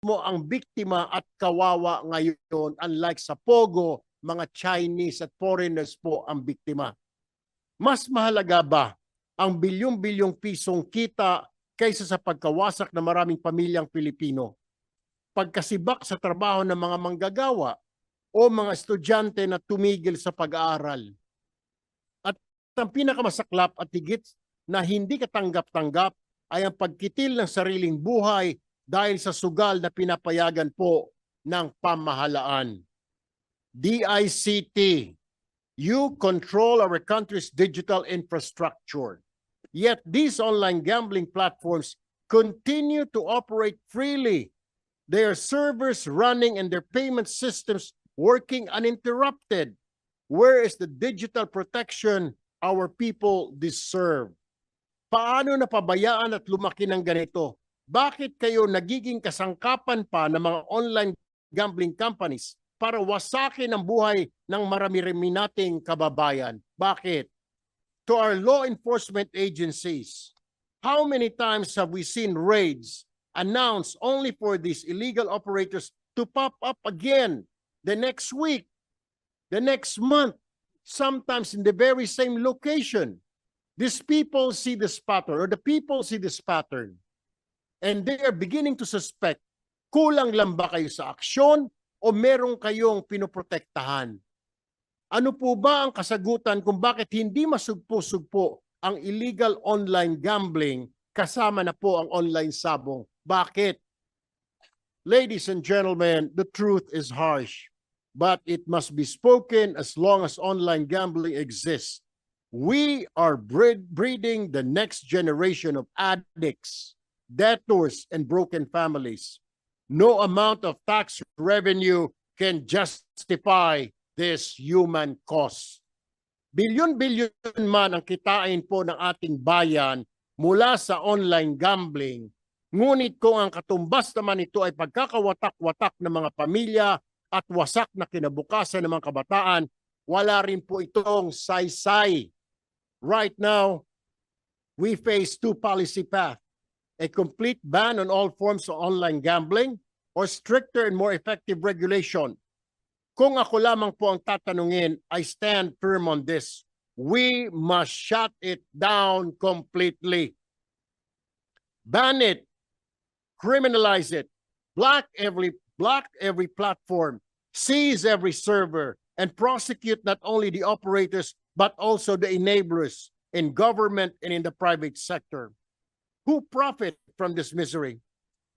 mismo ang biktima at kawawa ngayon, unlike sa Pogo, mga Chinese at foreigners po ang biktima. Mas mahalaga ba ang bilyong-bilyong pisong kita kaysa sa pagkawasak ng maraming pamilyang Pilipino? Pagkasibak sa trabaho ng mga manggagawa o mga estudyante na tumigil sa pag-aaral? At ang pinakamasaklap at higit na hindi katanggap-tanggap ay ang pagkitil ng sariling buhay dahil sa sugal na pinapayagan po ng pamahalaan. DICT, you control our country's digital infrastructure. Yet these online gambling platforms continue to operate freely. Their servers running and their payment systems working uninterrupted. Where is the digital protection our people deserve? Paano napabayaan at lumaki ng ganito? Bakit kayo nagiging kasangkapan pa ng mga online gambling companies para wasakin ang buhay ng marami-rami nating kababayan? Bakit? To our law enforcement agencies, how many times have we seen raids announced only for these illegal operators to pop up again the next week, the next month, sometimes in the very same location? These people see this pattern, or the people see this pattern, and they are beginning to suspect, kulang lang ba kayo sa aksyon o merong kayong pinoprotektahan? Ano po ba ang kasagutan kung bakit hindi masugpo-sugpo ang illegal online gambling kasama na po ang online sabong? Bakit? Ladies and gentlemen, the truth is harsh, but it must be spoken as long as online gambling exists. We are breeding the next generation of addicts, debtors, and broken families. No amount of tax revenue can justify this human cost. Bilyon-bilyon man ang kitain po ng ating bayan mula sa online gambling, ngunit kung ang katumbas naman ito ay pagkakawatak-watak ng mga pamilya at wasak na kinabukasan ng mga kabataan, wala rin po itong saysay. Right now, we face two policy paths: a complete ban on all forms of online gambling or stricter and more effective regulation. Kung ako lamang po ang tatanungin, I stand firm on this. We must shut it down completely. Ban it, criminalize it, block every platform, seize every server, and prosecute not only the operators but also the enablers in government and in the private sector who profit from this misery.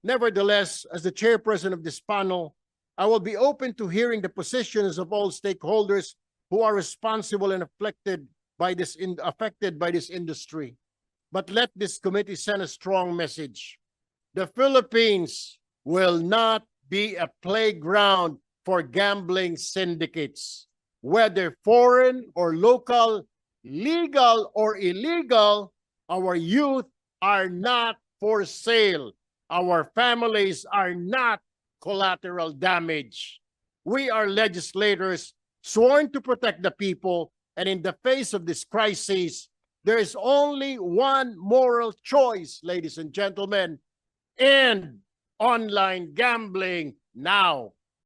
Nevertheless, as the chairperson of this panel, I will be open to hearing the positions of all stakeholders who are responsible and affected by this industry. But let this committee send a strong message. The Philippines will not be a playground for gambling syndicates, whether foreign or local, legal or illegal. Our youth are not for sale. Our families are not collateral damage. We are legislators sworn to protect the people, and in the face of this crisis, there is only one moral choice, ladies and gentlemen: end online gambling now.